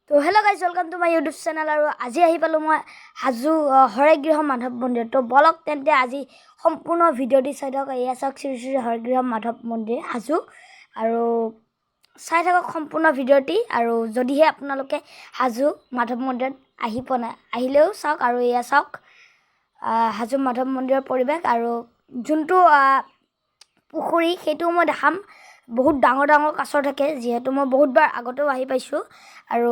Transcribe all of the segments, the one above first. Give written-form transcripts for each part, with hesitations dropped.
তো hello' guys, welcome to my YouTube channel. আৰু আজি আহি পালোঁ মই হাজো হৰেগৃহ মাধৱ মন্দিৰ। তো বলক তেন্তে আজি সম্পূৰ্ণ ভিডিঅ'টি চাই থাকক। এয়া চাওক শ্ৰী শ্ৰী হৰেগৃহ মাধৱ মন্দিৰ হাজো, আৰু চাই থাকক সম্পূৰ্ণ ভিডিঅ'টি। আৰু যদিহে আপোনালোকে হাজো মাধৱ মন্দিৰত আহি পোৱা নাই, আহিলেও চাওক। আৰু এয়া চাওক হাজো মাধৱ মন্দিৰৰ পৰিৱেশ, আৰু যোনটো পুখুৰী সেইটো মই দেখাম। বহুত ডাঙৰ ডাঙৰ কাছ থাকে, যিহেতু মই বহুতবাৰ আগতেও আহি পাইছোঁ। আৰু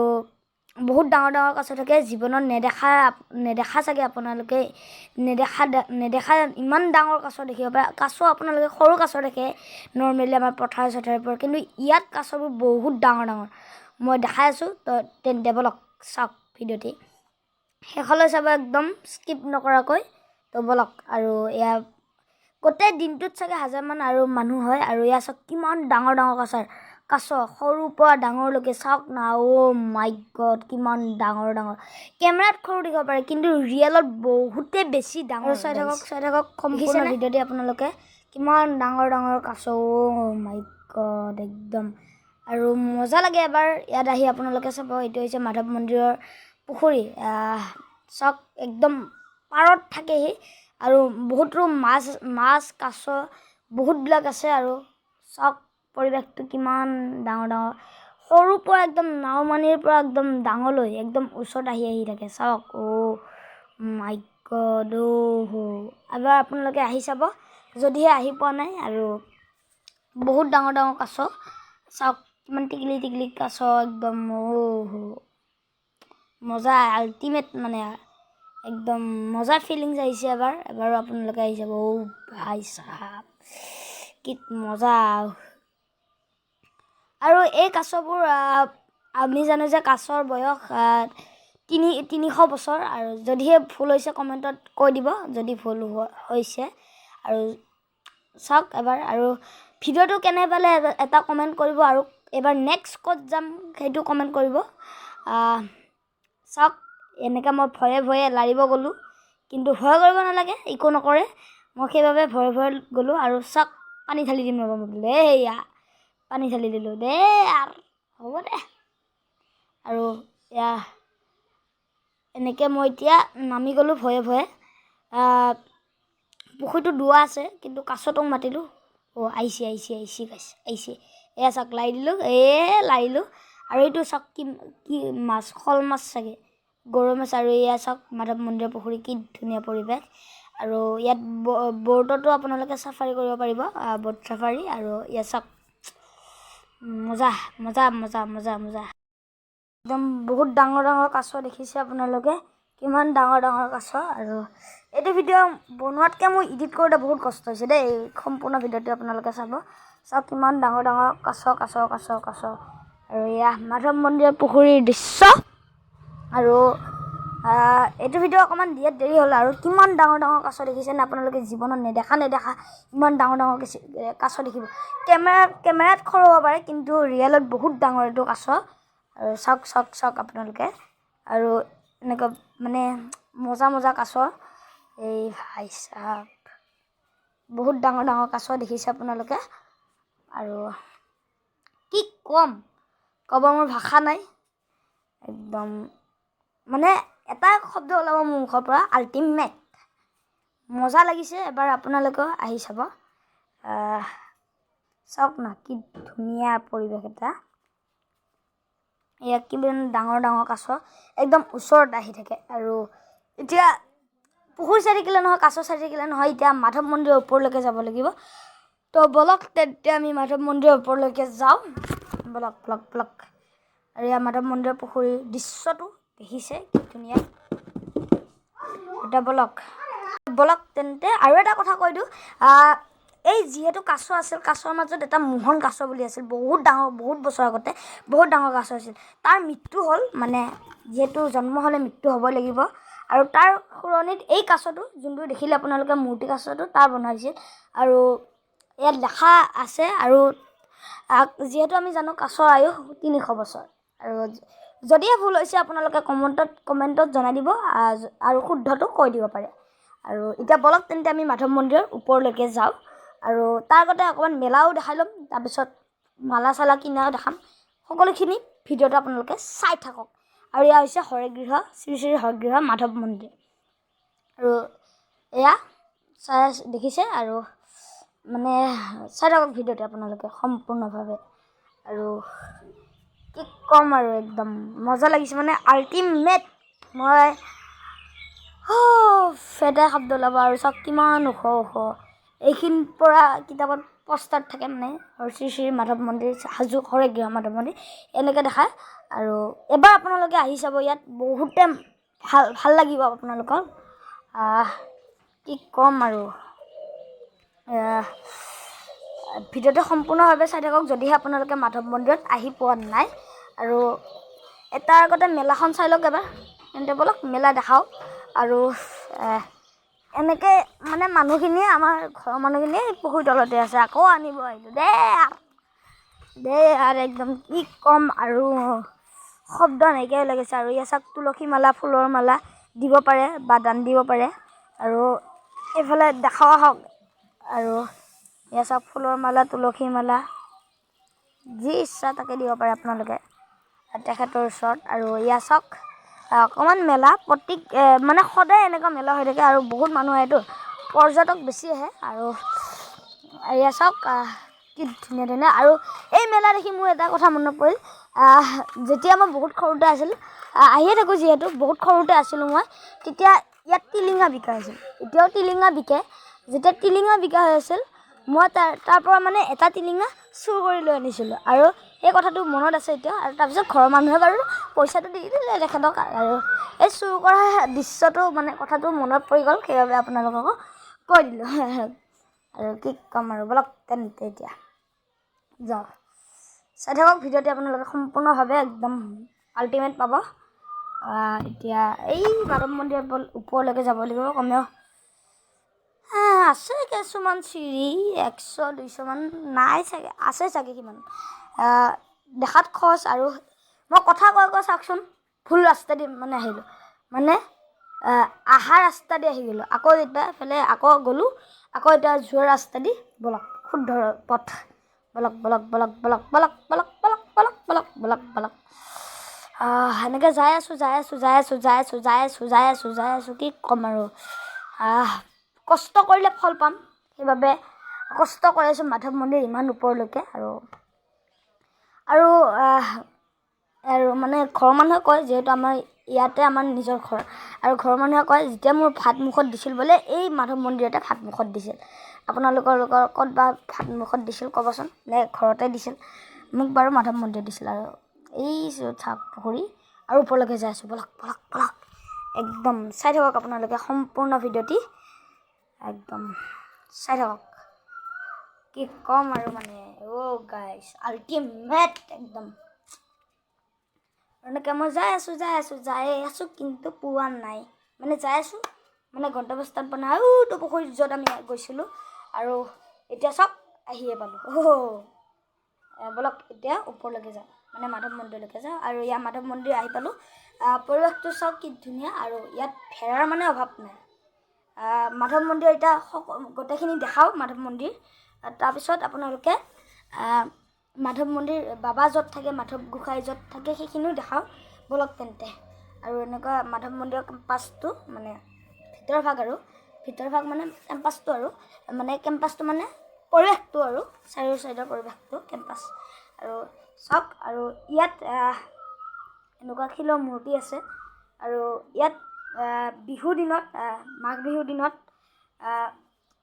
বহুত ডাঙৰ ডাঙৰ কাছ থাকে, জীৱনত নেদেখা চাগে আপোনালোকে, নেদেখা ইমান ডাঙৰ কাছ দেখিব পাৰে। কাছ আপোনালোকে সৰু কাছ দেখে নৰ্মেলি আমাৰ পথাৰ চথাৰবোৰ, কিন্তু ইয়াত কাছবোৰ বহুত ডাঙৰ ডাঙৰ মই দেখাই আছোঁ। তো তেন্তে বলক চাওক ভিডিঅ'টি শেষলৈ চাব, একদম স্কিপ নকৰাকৈ। তো বলক। আৰু এয়া গোটেই দিনটোত চাগে 1000 মান আৰু মানুহ হয়। আৰু এয়া চাওক কিমান ডাঙৰ ডাঙৰ কাছ সৰুৰ পৰা ডাঙৰলৈকে চাওক না। অ' মাই গড, কিমান ডাঙৰ ডাঙৰ। কেমেৰাত সৰু দেখিব পাৰে, কিন্তু ৰিয়েলত বহুতেই বেছি ডাঙৰ। চাই থাকক সম্পূৰ্ণ ভিডিঅ'টি আপোনালোকে। কিমান ডাঙৰ ডাঙৰ কাছ, অ' মাই গড একদম। আৰু মজা লাগে এবাৰ ইয়াত আহি আপোনালোকে চাব। এইটো হৈছে মাধৱ মন্দিৰৰ পুখুৰী। চাওক একদম পাৰত থাকেহি, আৰু বহুতো মাছ কাছ বহুতবিলাক আছে। আৰু চাওক পৰিৱেশটো কিমান ডাঙৰ ডাঙৰ, সৰুৰ পৰা একদম নাওমানিৰ পৰা একদম ডাঙৰলৈ একদম ওচৰত আহি থাকে। চাওক অ' মাই গড, এবাৰ আপোনালোকে আহি চাব যদিহে আহি পোৱা নাই। আৰু বহুত ডাঙৰ ডাঙৰ কাছ চাওক, কিমান টিকলি টিকলি কাছ একদম। মজা আল্টিমেট, মানে একদম মজা ফিলিংছ আহিছে। এবাৰো আপোনালোকে আহি যাব। অ' ভাই চাহাব কি মজা। আৰু এই কাছবোৰ আমি জানো যে কাছৰ বয়স 300 বছৰ। আৰু যদিহে ভুল হৈছে কমেণ্টত কৈ দিব যদি ভুল হৈছে। আৰু চাওক এবাৰ, আৰু ভিডিঅ'টো কেনে পালে এটা কমেণ্ট কৰিব। আৰু এবাৰ নেক্সট ক'ত যাম সেইটো কমেণ্ট কৰিব। চাওক এনেকৈ মই ভয়ে ভয়ে লাৰিব গ'লোঁ, কিন্তু ভয় কৰিব নালাগে, একো নকৰে। মই সেইবাবে ভয়ে ভয়ে গ'লোঁ। আৰু চাওক পানী ঢালি দিম ৰ'ব মই বোলে, এয়া পানী ঢালি দিলোঁ দেই, আৰু হ'ব দে। আৰু এয়া এনেকৈ মই এতিয়া নামি গ'লোঁ ভয়ে ভয়ে। পুখুৰীটো দুৱা আছে, কিন্তু কাছটোক মাতিলোঁ। অ' আহিছে গাইছে। এয়া চাওক লাৰি দিলোঁ, লাৰিলোঁ। আৰু এইটো চাওক কি মাছ, শ'ল মাছ চাগে, গৰৈ মাছ। আৰু এয়া চাওক মাধৱ মন্দিৰৰ পুখুৰী, কি ধুনীয়া পৰিৱেশ। আৰু ইয়াত ব'টতো আপোনালোকে চাফাৰী কৰিব পাৰিব, ব'ট চাফাৰী। আৰু ইয়াত চাওক মজা মজা মজা মজা মজা একদম। বহুত ডাঙৰ ডাঙৰ কাছ দেখিছে আপোনালোকে, কিমান ডাঙৰ ডাঙৰ কাছ। আৰু এইটো ভিডিঅ' বনোৱাতকৈ মোৰ এডিট কৰোঁতে বহুত কষ্ট হৈছে দেই। সম্পূৰ্ণ ভিডিঅ'টো আপোনালোকে চাওক কিমান ডাঙৰ ডাঙৰ কাছ। আৰু এয়া মাধৱ মন্দিৰৰ পুখুৰীৰ দৃশ্য। আৰু এইটো ভিডিঅ' অকণমান দিয়াত দেৰি হ'ল। আৰু কিমান ডাঙৰ ডাঙৰ কাছ দেখিছেনে আপোনালোকে, জীৱনত নেদেখা ইমান ডাঙৰ ডাঙৰ কাছ দেখিব। কেমেৰাত সৰু হ'ব পাৰে, কিন্তু ৰিয়েলত বহুত ডাঙৰ এইটো কাছ। আৰু চাওক আপোনালোকে। আৰু এনেকুৱা মানে মজা মজা কাছ। এই ভাই চাহাব বহুত ডাঙৰ ডাঙৰ কাছ দেখিছে আপোনালোকে। আৰু কি ক'ব মোৰ ভাষা নাই একদম। মানে এটা শব্দ ওলাব মোৰ মুখৰ পৰা, আল্টিমেট। মজা লাগিছে। এবাৰ আপোনালোকেও আহি চাব। চাওক না, কি ধুনীয়া পৰিৱেশ এটা। এয়া কিমান ডাঙৰ ডাঙৰ কাছ একদম ওচৰত আহি থাকে। আৰু এতিয়া পুখুৰী চাই থাকিলে নহয়, কাছ চাই থাকিলে নহয়, এতিয়া মাধৱ মন্দিৰৰ ওপৰলৈকে যাব লাগিব। তো বলক তেন্তে আমি মাধৱ মন্দিৰৰ ওপৰলৈকে যাওঁ। বলক। আৰু এয়া মাধৱ মন্দিৰৰ পুখুৰীৰ দৃশ্যটো দেখিছে, কি ধুনীয়া। এতিয়া বলক তেন্তে। আৰু এটা কথা কৈ দিওঁ, এই যিহেতু কাছ আছিল, কাছৰ মাজত এটা মোহন কাছ বুলি আছিল, বহুত ডাঙৰ, বহুত বছৰ আগতে বহুত ডাঙৰ কাছ আছিল। তাৰ মৃত্যু হ'ল, মানে যিহেতু জন্ম হ'লে মৃত্যু হ'বই লাগিব। আৰু তাৰ সলনিত এই কাছটো যোনটো দেখিলে আপোনালোকে মূৰ্তি কাছটো, তাৰ বনাইছিল। আৰু ইয়াত লেখা আছে। আৰু যিহেতু আমি জানো কাছৰ আয়ুস 300 বছৰ। আৰু যদিহে ভুল হৈছে আপোনালোকে কমেণ্টত জনাই দিব, আৰু শুদ্ধটো কৈ দিব পাৰে। আৰু এতিয়া বলক তেন্তে আমি মাধৱ মন্দিৰৰ ওপৰলৈকে যাওঁ। আৰু তাৰ আগতে অকণমান মেলাও দেখাই ল'ম, তাৰপিছত মালা চালা কিনাও দেখাম। সকলোখিনি ভিডিঅ'টো আপোনালোকে চাই থাকক। আৰু এয়া হৈছে হৰেগৃহ শ্ৰী শ্ৰী হৰেগৃহ মাধৱ মন্দিৰ। আৰু এয়া চাই দেখিছে আৰু মানে চাই থাকক ভিডিঅ'টো আপোনালোকে সম্পূৰ্ণভাৱে। আৰু কি ক'ম আৰু একদম মজা লাগিছে মানে আল্টিমেট। মই ফেদাই শব্দ ওলাব। আৰু চাওক কিমান ওখ ওখ এইখিনিৰ পৰা কিতাপত পষ্টাৰত থাকে মানে শ্ৰী শ্ৰী মাধৱ মন্দিৰ হাজো হৰেগৃহ মাধৱ মন্দিৰ এনেকৈ দেখায়। আৰু এবাৰ আপোনালোকে আহি চাব, ইয়াত বহুতে ভাল লাগিব আপোনালোকৰ। কি ক'ম আৰু ভিডিঅ'টো সম্পূৰ্ণভাৱে চাই থাকক যদিহে আপোনালোকে মাধৱ মন্দিৰত আহি পোৱা নাই। আৰু এটাৰ আগতে মেলাখন চাই লওক এবাৰ, তেন্তে ব'লক মেলা দেখাওঁ। আৰু এনেকৈ মানে মানুহখিনিয়ে আমাৰ ঘৰৰ মানুহখিনিয়ে পুখুৰী তলতে আছে, আকৌ আনিব আহিলোঁ দে আৰু একদম কি ক'ম আৰু শব্দ নাইকিয়া হৈ লাগিছে। আৰু ইয়াত চাওক তুলসী মালা ফুলৰ মালা দিব পাৰে বা দান দিব পাৰে। আৰু এইফালে দেখাওঁ আহক। আৰু ইয়াত চাওক ফুলৰ মালা তুলসী মালা যি ইচ্ছা তাকে দিব পাৰে আপোনালোকে তেখেতৰ ওচৰত। আৰু ইয়াত চাওক অকণমান মেলা প্ৰত্যেক মানে সদায় এনেকুৱা মেলা হৈ থাকে আৰু বহুত মানুহ আহেতো, পৰ্যটক বেছি আহে। আৰু ইয়াত চাওক কি ধুনীয়া ধুনীয়া। আৰু এই মেলা দেখি মোৰ এটা কথা মনত পৰিল, যেতিয়া মই বহুত সৰুতে আছিলোঁ, আহিয়ে থাকোঁ যিহেতু, বহুত সৰুতে আছিলোঁ মই, তেতিয়া ইয়াত টিলিঙা বিকা হৈছিল। এতিয়াও টিলিঙা বিকে। যেতিয়া টিলিঙা বিকা হৈ আছিল মই তাৰ পৰা মানে এটা টিলিঙা চুৰ কৰি লৈ আনিছিলোঁ। আৰু সেই কথাটো মনত আছে এতিয়া। আৰু তাৰপিছত ঘৰৰ মানুহে বাৰু পইচাটো দি দিলে তেখেতক। আৰু এই চুৰ কৰা দৃশ্যটো মানে কথাটো মনত পৰি গ'ল, সেইবাবে আপোনালোককো কৈ দিলোঁ। আৰু কি ক'ম আৰু ব'লক তেন্তে এতিয়া যাওঁ, চাই থাকক ভিডিঅ'টো আপোনালোকে সম্পূৰ্ণভাৱে একদম আল্টিমেট পাব। এতিয়া এই মাধৱ মন্দিৰৰ ওপৰলৈকে যাব লাগিব। কমেও আছে কিছুমান চিৰি 100-200 মান নাই চাগে, আছে চাগে কিমান। দেখাত খৰচ। আৰু মই কথা কৈ চাওকচোন ভুল ৰাস্তা দি মানে আহিলোঁ, মানে আহা ৰাস্তা দি আহি গ'লোঁ। আকৌ এতিয়া এইফালে আকৌ গ'লোঁ, আকৌ এতিয়া যোৱা ৰাস্তা দি ব'লক শুদ্ধ পথ। ব'লক ব'লক ব'লক ব'লক ব'লক ব'লক ব'লক ব'লক ব'লক ব'লক ব'লক সেনেকৈ যাই আছোঁ। কি ক'ম আৰু কষ্ট কৰিলে ফল পাম, সেইবাবে কষ্ট কৰি আছোঁ মাধৱ মন্দিৰ ইমান ওপৰলৈকে। আৰু মানে ঘৰৰ মানুহে কয়, যিহেতু আমাৰ ইয়াতে আমাৰ নিজৰ ঘৰ, আৰু ঘৰৰ মানুহে কয় যেতিয়া মোৰ ভাত মুখত দিছিল বোলে এই মাধৱ মন্দিৰতে ভাত মুখত দিছিল। আপোনালোকৰ ক'ত বা ভাত মুখত দিছিল ক'বচোন, নে ঘৰতে দিছিল? মোক বাৰু মাধৱ মন্দিৰ দিছিল। আৰু এই চাওক পুখুৰী, আৰু ওপৰলৈকে যাই আছোঁ। ব'লক ব'লক ব'লক একদম চাই থাকক আপোনালোকে সম্পূৰ্ণ ভিডিঅ'টি, একদম চাই থাকক। কি ক'ম আৰু মানে গাইছ আল্টিমেট একদম। এনেকৈ মই যাই আছোঁ কিন্তু পোৱা নাই। মানে যাই আছোঁ মানে গন্তব্যস্থান পোৱা নাই। আৰু তো পুখুৰীত য'ত আমি গৈছিলোঁ। আৰু এতিয়া চাওক আহিয়ে পালোঁ। ব'লক এতিয়া ওপৰলৈকে যাওঁ, মানে মাধৱ মন্দিৰলৈকে যাওঁ। আৰু ইয়াত মাধৱ মন্দিৰ আহি পালোঁ। পৰিৱেশটো চাওক কি ধুনীয়া। আৰু ইয়াত ভেড়াৰ মানে অভাৱ নাই। মাধৱ মন্দিৰ এতিয়া গোটেইখিনি দেখাওঁ মাধৱ মন্দিৰ। তাৰপিছত আপোনালোকে মাধৱ মন্দিৰ বাবা য'ত থাকে, মাধৱ গোসাঁই য'ত থাকে সেইখিনিও দেখাওঁ ব'লক তেন্তে। আৰু এনেকুৱা মাধৱ মন্দিৰৰ কেম্পাছটো মানে ভিতৰ ভাগ মানে কেম্পাছটো, আৰু মানে কেম্পাছটো মানে পৰিৱেশটো, আৰু চাৰিও চাইডৰ পৰিৱেশটো কেম্পাছ। আৰু চাওক আৰু ইয়াত এনেকুৱা শিলৰ মূৰ্তি আছে। আৰু ইয়াত বিহুৰ দিনত মাঘ বিহুৰ দিনত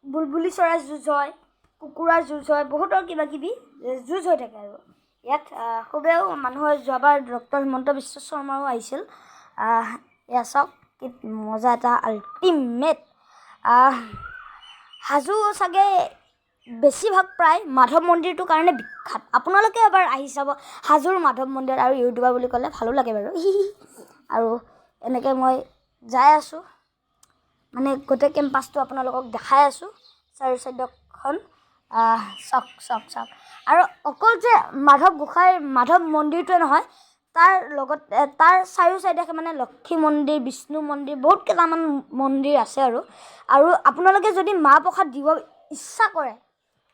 বুলবুলি চৰাই যুঁজ হয়, কুকুৰাৰ যুঁজ হয়, বহুতৰ কিবা কিবি যুঁজ হৈ থাকে। আৰু ইয়াত খুবেও মানুহৰ যোৱাবাৰ ডক্টৰ হিমন্ত বিশ্ব শৰ্মাও আহিছিল। এয়া চাওক কি মজা এটা আল্টিমেট। হাজো চাগে বেছিভাগ প্ৰায় মাধৱ মন্দিৰটোৰ কাৰণে বিখ্যাত। আপোনালোকে এবাৰ আহি চাব হাজোৰ মাধৱ মন্দিৰ। আৰু ইউটিউবাৰ বুলি ক'লে ভালো লাগে বাৰু। আৰু এনেকৈ মই যাই আছোঁ, মানে গোটেই কেম্পাছটো আপোনালোকক দেখাই আছোঁ, চাৰি চাইডখন চাওক। আৰু অকল যে মাধৱ মন্দিৰটোৱে নহয়, তাৰ লগত তাৰ চাৰিও চাইডে মানে লক্ষী মন্দিৰ, বিষ্ণু মন্দিৰ, বহুত কেইটামান মন্দিৰ আছে। আৰু আপোনালোকে যদি মাহ প্ৰসাদ দিব ইচ্ছা কৰে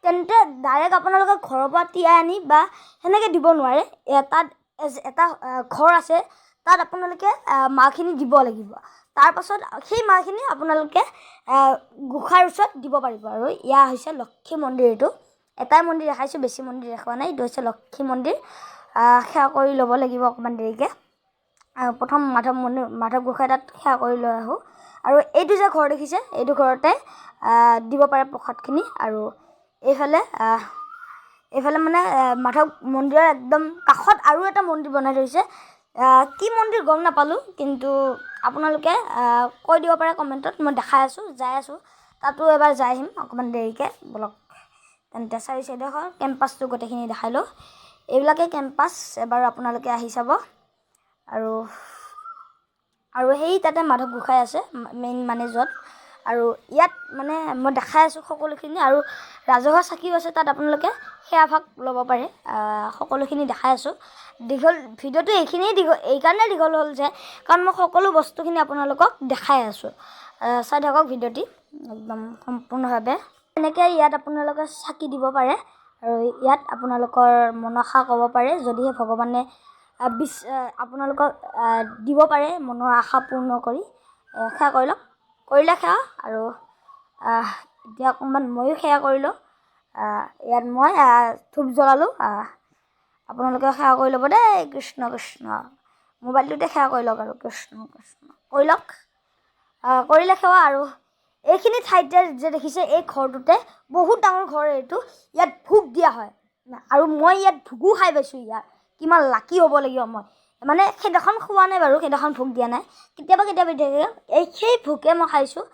তেন্তে ডাইৰেক্ট আপোনালোকে ঘৰৰ পৰা তিয়াই আনি বা সেনেকৈ দিব নোৱাৰে। তাত এটা ঘৰ আছে, তাত আপোনালোকে মাহখিনি দিব লাগিব। তাৰপাছত সেই মাহখিনি আপোনালোকে গোঁসাইৰ ওচৰত দিব পাৰিব। আৰু এয়া হৈছে লক্ষী মন্দিৰ। এইটো এটাই মন্দিৰ দেখাইছোঁ, বেছি মন্দিৰ দেখুওৱা নাই। এইটো হৈছে লক্ষী মন্দিৰ। সেৱা কৰি ল'ব লাগিব অকণমান দেৰিকৈ। প্ৰথম মাধৱ গোঁসাই তাত সেৱা কৰি লৈ আহোঁ। আৰু এইটো যে ঘৰ দেখিছে, এইটো ঘৰতে দিব পাৰে প্ৰসাদখিনি। আৰু এইফালে মানে মাধৱ মন্দিৰৰ একদম কাষত আৰু এটা মন্দিৰ বনাই থৈছে। কি মন্দিৰ গম নাপালোঁ, কিন্তু আপোনালোকে কৈ দিব পাৰে কমেণ্টত। মই দেখাই আছোঁ, যাই আছোঁ, তাতো এবাৰ যাই আহিম অকণমান দেৰিকৈ। বলক তেন্তে চাৰি চাইডৰ কেম্পাছটো গোটেইখিনি দেখাই লওঁ। এইবিলাকেই কেম্পাছ, এবাৰ আপোনালোকে আহি চাব। আৰু সেই তাতে মাধৱ গোঁসাই আছে মেইন মানে য'ত। আৰু ইয়াত মানে মই দেখাই আছোঁ সকলোখিনি। আৰু ৰাজহুৱা চাকিও আছে তাত, আপোনালোকে সেয়া ভাগ ল'ব পাৰে। সকলোখিনি দেখাই আছোঁ। ভিডিঅ'টো এইকাৰণে দীঘল হ'ল যে কাৰণ মই সকলো বস্তুখিনি আপোনালোকক দেখাই আছোঁ। চাই থাকক ভিডিঅ'টি একদম সম্পূৰ্ণভাৱে। এনেকৈ ইয়াত আপোনালোকে চাকি দিব পাৰে। আৰু ইয়াত আপোনালোকৰ মনসা ক'ব পাৰে, যদিহে ভগৱানে আপোনালোকক দিব পাৰে মনৰ আশা পূৰ্ণ কৰি। সেৱা কৰি লওক, কৰিলে সেৱা। আৰু এতিয়া অকণমান ময়ো সেৱা কৰিলোঁ। ইয়াত মই ধূপ জ্বলালোঁ। আপোনালোকে সেৱা কৰি ল'ব দেই। কৃষ্ণ কৃষ্ণ, মোবাইলটোতে সেৱা কৰি লওক। আৰু কৃষ্ণ কৃষ্ণ কৰি লওক, কৰিলে সেৱা। আৰু এইখিনি ঠাইতে যে দেখিছে, এই ঘৰটোতে বহুত ডাঙৰ ঘৰ এইটো। ইয়াত ভোগ দিয়া হয়। আৰু মই ইয়াত ভোগো খাই পাইছোঁ। ইয়াত কিমান লাকি হ'ব লাগিব মই। মানে সেইদিনাখন খোৱা নাই বাৰু, সেইদিনাখন ভোগ দিয়া নাই। কেতিয়াবা সেই ভোগে মই খাইছোঁ।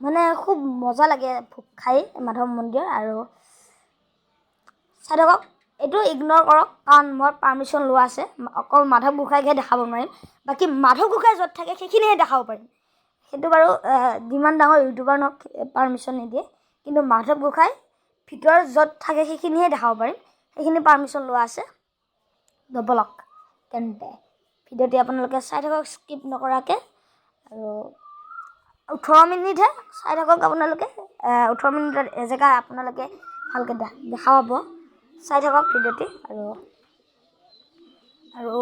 মানে খুব মজা লাগে ভোগ খাই মাধৱ মন্দিৰ। আৰু চাই থাকক, এইটো ইগন'ৰ কৰক কাৰণ মই পাৰ্মিশ্যন লোৱা আছে। অকল মাধৱ গোঁসাইকহে দেখাব নোৱাৰিম, বাকী মাধৱ গোঁসাই য'ত থাকে সেইখিনিহে দেখাব পাৰিম। সেইটো বাৰু যিমান ডাঙৰ ইউটিউবাৰ নহওক পাৰ্মিশ্যন নিদিয়ে, কিন্তু মাধৱ গোঁসাই ভিতৰত য'ত থাকে সেইখিনিহে দেখাব পাৰিম। সেইখিনি পাৰ্মিশ্যন লোৱা আছে। বলক তেন্তে ভিডিঅ'টি আপোনালোকে চাই থাকক স্কিপ নকৰাকৈ। আৰু 18 মিনিটহে চাই থাকক আপোনালোকে। 18 মিনিটত এজেগা আপোনালোকে ভালকৈ দেখা পাব। চাই থাকক ভিডিঅ'টি। আৰু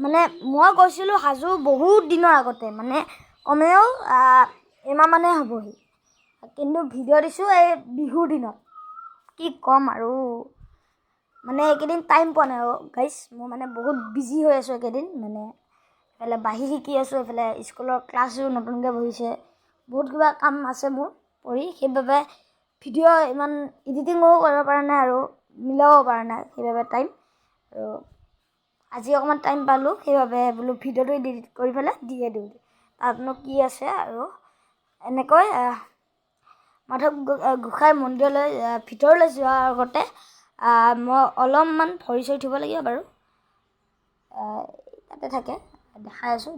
মানে মই গৈছিলোঁ হাজো বহুত দিনৰ আগতে, মানে কমেও এমাহমানেই হ'বহি। কিন্তু ভিডিঅ' দিছোঁ এই বিহুৰ দিনত। কি ক'ম আৰু, মানে এইকেইদিন টাইম পোৱা নাই গাইজ। মই মানে বহুত বিজি হৈ আছোঁ এইকেইদিন। মানে এইফালে বাঢ়ি শিকি আছোঁ, এইফালে স্কুলৰ ক্লাছো নতুনকৈ বহিছে, বহুত কিবা কাম আছে মোৰ কৰি। সেইবাবে ভিডিঅ' ইমান এডিটিঙো কৰিব পৰা নাই আৰু মিলাব পৰা নাই সেইবাবে টাইম। আৰু আজি অকণমান টাইম পালোঁ, সেইবাবে বোলো ভিডিঅ'টো এডিট কৰি পেলাই দিয়ে দিওঁ। তাতনো কি আছে। আৰু এনেকৈ মাধৱ গোঁসাই মন্দিৰলৈ ভিতৰলৈ যোৱাৰ আগতে মই অলপমান ভৰি চৰি ধুব লাগিব বাৰু। তাতে থাকে, দেখাই আছোঁ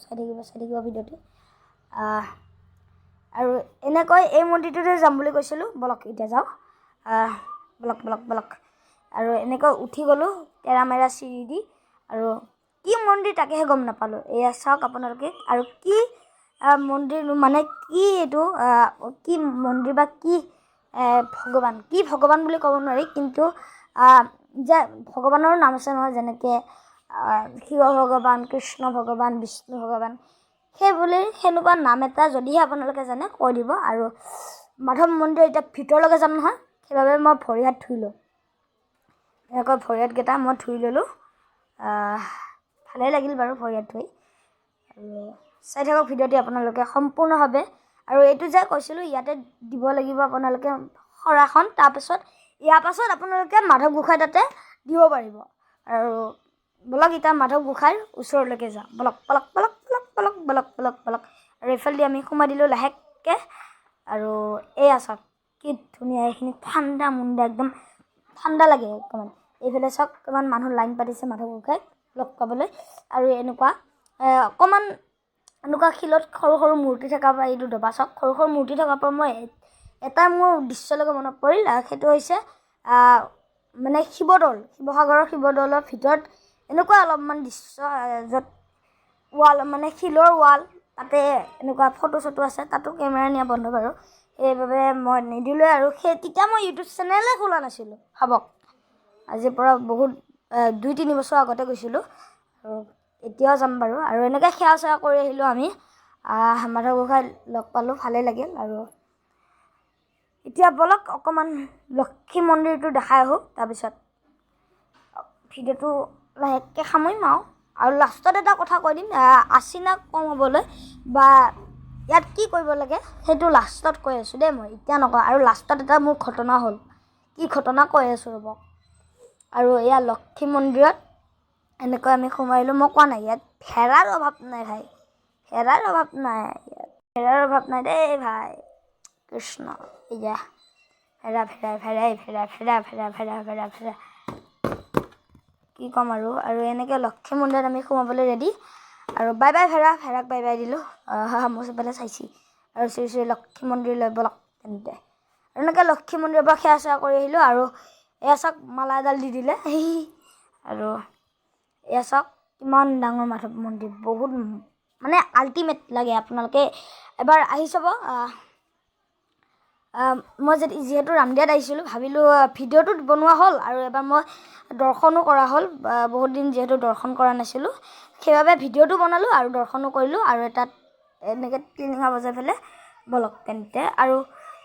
চাই থাকিব ভিডিঅ'টো। আৰু এনেকৈ এই মন্দিৰটোতে যাম বুলি কৈছিলোঁ। বলক এতিয়া যাওঁ। বলক। আৰু এনেকৈ উঠি গ'লোঁ তেৰামেৰা চিৰি দি। আৰু কি মন্দিৰ তাকেহে গম নাপালোঁ। এয়া চাওক আপোনালোকে। আৰু কি মন্দিৰ মানে কি এইটো কি মন্দিৰ বা কি ভগৱান বুলি ক'ব নোৱাৰি, কিন্তু যে ভগৱানৰো নাম আছে নহয়, যেনেকৈ শিৱ ভগৱান, কৃষ্ণ ভগৱান, বিষ্ণু ভগৱান, সেনেকুৱা নাম এটা যদিহে আপোনালোকে জানে কৈ দিব। আৰু মাধৱ মন্দিৰ এতিয়া ভিতৰলৈকে যাম নহয়, সেইবাবে মই ভৰি হাত ধুই লওঁ। এনেকৈ ভৰি হাতকেইটা মই ধুই ল'লোঁ। ভালেই লাগিল বাৰু ভৰি হাত ধুই। আৰু চাই থাকক ভিডিঅ'টি আপোনালোকে সম্পূৰ্ণভাৱে। আৰু এইটো যে কৈছিলোঁ ইয়াতে দিব লাগিব আপোনালোকে শৰাইখন। ইয়াৰ পাছত আপোনালোকে মাধৱ গোঁসাই তাতে দিব পাৰিব। আৰু বলক এতিয়া মাধৱ গোঁসাইৰ ওচৰলৈকে যাওঁ। বলক। আৰু এইফালেদি আমি সোমাই দিলোঁ লাহেকৈ। আৰু এয়া চাওক কি ধুনীয়া, এইখিনি ঠাণ্ডা একদম ঠাণ্ডা লাগে অকণমান। এইফালে চাওক কিমান মানুহ লাইন পাতিছে মাধৱ গোঁসাইক লগ পাবলৈ। আৰু অকণমান এনেকুৱা শিলত সৰু সৰু মূৰ্তি থকাৰ পৰা, এইটো দবা চাওক, সৰু সৰু মূৰ্তি থকাৰ পৰা মই এটা মোৰ দৃশ্যলৈকে মনত পৰিল। সেইটো হৈছে মানে শিৱসাগৰৰ শিৱদৌলৰ ভিতৰত এনেকুৱা অলপমান দৃশ্য, য'ত ৱাল মানে শিলৰ ৱাল, তাতে এনেকুৱা ফটো চটো আছে। তাতো কেমেৰা নিয়া বন্ধ বাৰু, সেইবাবে মই নিদিলোঁৱে। আৰু তেতিয়া মই ইউটিউব চেনেলে খোলা নাছিলোঁ। ভাবক, আজিৰ পৰা বহুত 2-3 বছৰ আগতে গৈছিলোঁ। আৰু এতিয়াও যাম বাৰু আৰু এনেকৈ সেৱা চেৱা কৰি আহিলোঁ আমি মাধৱ গোসাঁই লগ পালোঁ ভালেই লাগিল আৰু এতিয়া বলক অকণমান লক্ষী মন্দিৰটো দেখাই আহোঁ তাৰপিছত ভিডিঅ'টো লাহেকৈ সামৰিম আৰু লাষ্টত এটা কথা কৈ দিম আচিনা কম হ'বলৈ বা ইয়াত কি কৰিব লাগে সেইটো লাষ্টত কৈ আছোঁ দেই মই এতিয়া নকওঁ আৰু লাষ্টত এটা মোৰ ঘটনা হ'ল কি ঘটনা কৈ আছোঁ ৰ'ব আৰু এয়া লক্ষী মন্দিৰত এনেকৈ আমি সোমাইলোঁ মই কোৱা নাই ইয়াত ভেড়াৰ অভাৱ নাই ভাই ভেড়াৰ অভাৱ নাই ভেড়াৰ অভাৱ নাই দেই ভাই কৃষ্ণ এয়া ভেড়া কি ক'ম আৰু এনেকৈ লক্ষী মন্দিৰত আমি সোমাবলৈ ৰেডি আৰু বাই বাই ভেড়াক বাই বাই দিলোঁ মোৰ চবফালে চাইছি আৰু শ্ৰী শ্ৰী লক্ষী মন্দিৰলৈ বলক তেন্তে আৰু এনেকৈ লক্ষী মন্দিৰৰ পৰা সেৱা চেৱা কৰি আহিলোঁ আৰু এয়া চাওক মালা এডাল দি দিলে আৰু এয়া চাওক কিমান ডাঙৰ মাধৱ মন্দিৰ বহুত মানে আল্টিমেট লাগে আপোনালোকে এবাৰ আহি চাব মই যিহেতু ৰামদিয়াত আহিছিলোঁ ভাবিলোঁ ভিডিঅ'টো বনোৱা হ'ল আৰু এবাৰ মই দৰ্শনো কৰা হ'ল বহুত দিন যিহেতু দৰ্শন কৰা নাছিলোঁ সেইবাবে ভিডিঅ'টো বনালোঁ আৰু দৰ্শনো কৰিলোঁ আৰু তাত এনেকৈ টিলিঙা বজাই পেলাই বলক তেন্তে আৰু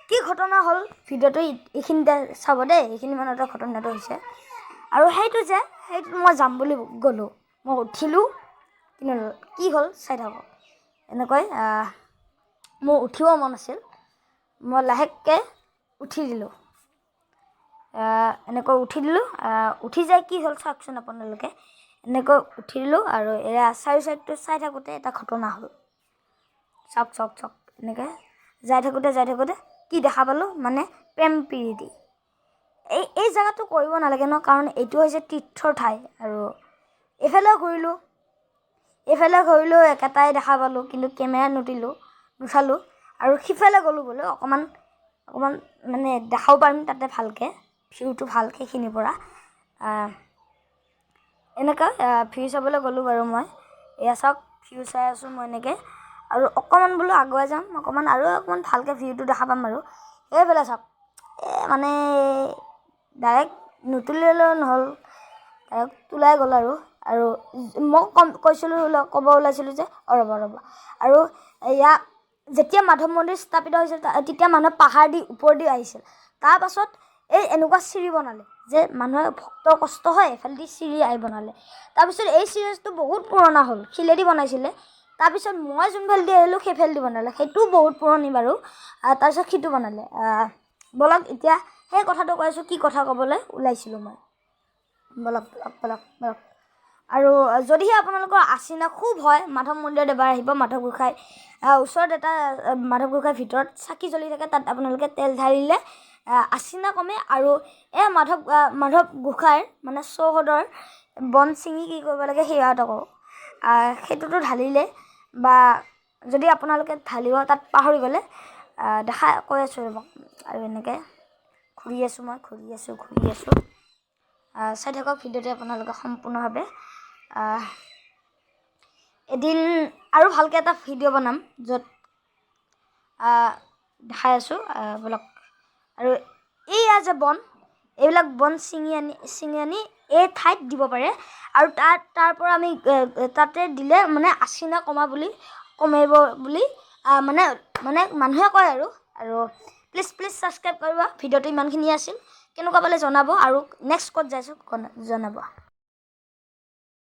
কি ঘটনা হ'ল ভিডিঅ'টো এইখিনিতে চাব দেই এইখিনি মানতে ঘটনাটো হৈছে আৰু সেইটো মই যাম বুলি গ'লোঁ মই উঠিলোঁ কিন্তু কি হ'ল চাই থাকক এনেকৈ মোৰ উঠিব মন আছিল মই লাহেকৈ উঠি দিলোঁ এনেকৈ উঠি দিলোঁ উঠি যাই কি হ'ল চাওকচোন আপোনালোকে এনেকৈ উঠি দিলোঁ আৰু এয়া চাইডটো চাই থাকোঁতে এটা ঘটনা হ'ল চাওক এনেকৈ যাই থাকোঁতে কি দেখা পালোঁ মানে প্ৰেম প্ৰীতি এই জেগাটো কৰিব নালাগে ন কাৰণ এইটো হৈছে তীৰ্থৰ ঠাই আৰু এইফালেও ঘূৰিলোঁ একেটাই দেখা পালোঁ কিন্তু কেমেৰা নুঠালোঁ আৰু সিফালে গ'লোঁ বোলে অকণমান মানে দেখাব পাৰিম তাতে ভালকৈ ভিউটো ভাল সেইখিনিৰ পৰা এনেকৈ ভিউ চাবলৈ গ'লোঁ বাৰু মই এয়া চাওক ভিউ চাই আছোঁ মই এনেকৈ আৰু অকণমান বোলো আগুৱাই যাম আৰু অকণমান ভালকৈ ভিউটো দেখা পাম আৰু এইফালে চাওক মানে ডাইৰেক্ট নুতুলিলেও নহ'ল ডাইৰেক্ট তোলাই গ'ল আৰু মই ক'ব ওলাইছিলোঁ যে ৰ'ব আৰু এয়া যেতিয়া মাধৱ মন্দিৰ স্থাপিত হৈছিল তেতিয়া মানুহে পাহাৰ দি ওপৰেদি আহিছিল তাৰপাছত এই এনেকুৱা চিৰি বনালে যে মানুহে ভক্তৰ কষ্ট হয় এফালেদি চিৰি বনালে তাৰপিছত এই চিৰিজটো বহুত পুৰণা হ'ল শিলেদি বনাইছিলে তাৰপিছত মই যোনফালেদি আহিলোঁ সেইফালেদি বনালে সেইটোও বহুত পুৰণি বাৰু তাৰপিছত সিটো বনালে বলক এতিয়া সেই কথাটো কৈ আছোঁ কি কথা ক'বলৈ ওলাইছিলোঁ মই বলক আৰু যদিহে আপোনালোকৰ আচিনা খুব হয় মাধৱ মন্দিৰত এবাৰ আহিব মাধৱ গোসাঁই ওচৰত এটা মাধৱ গোসাঁইৰ ভিতৰত চাকি জ্বলি থাকে তাত আপোনালোকে তেল ঢালিলে আচিনা কমে আৰু এই মাধৱ গোসাঁইৰ মানে চৌহদৰ বন ছিঙি কি কৰিব লাগে সেয়া এটা কৰোঁ সেইটোতো ঢালিলে বা যদি আপোনালোকে ঢালিব তাত পাহৰি গ'লে কৈ আছোঁ ৰ'ব আৰু এনেকৈ ঘূৰি আছোঁ চাই থাকক ভিডিঅ'টো আপোনালোকে সম্পূৰ্ণভাৱে এদিন আৰু ভালকৈ এটা ভিডিঅ' বনাম য'ত দেখাই আছোঁ বলক আৰু এইয়া যে এইবিলাক বন ছিঙি আনি এই ঠাইত দিব পাৰে আৰু তাৰ পৰা আমি তাতে দিলে মানে আচিনা কমাব বুলি মানে মানুহে কয় আৰু প্লিজ ছাবস্ক্ৰাইব কৰিব ভিডিঅ'টো ইমানখিনি আছিল কেনেকুৱা পালে জনাব আৰু নেক্সট ক'ত যাইছোঁ জনাব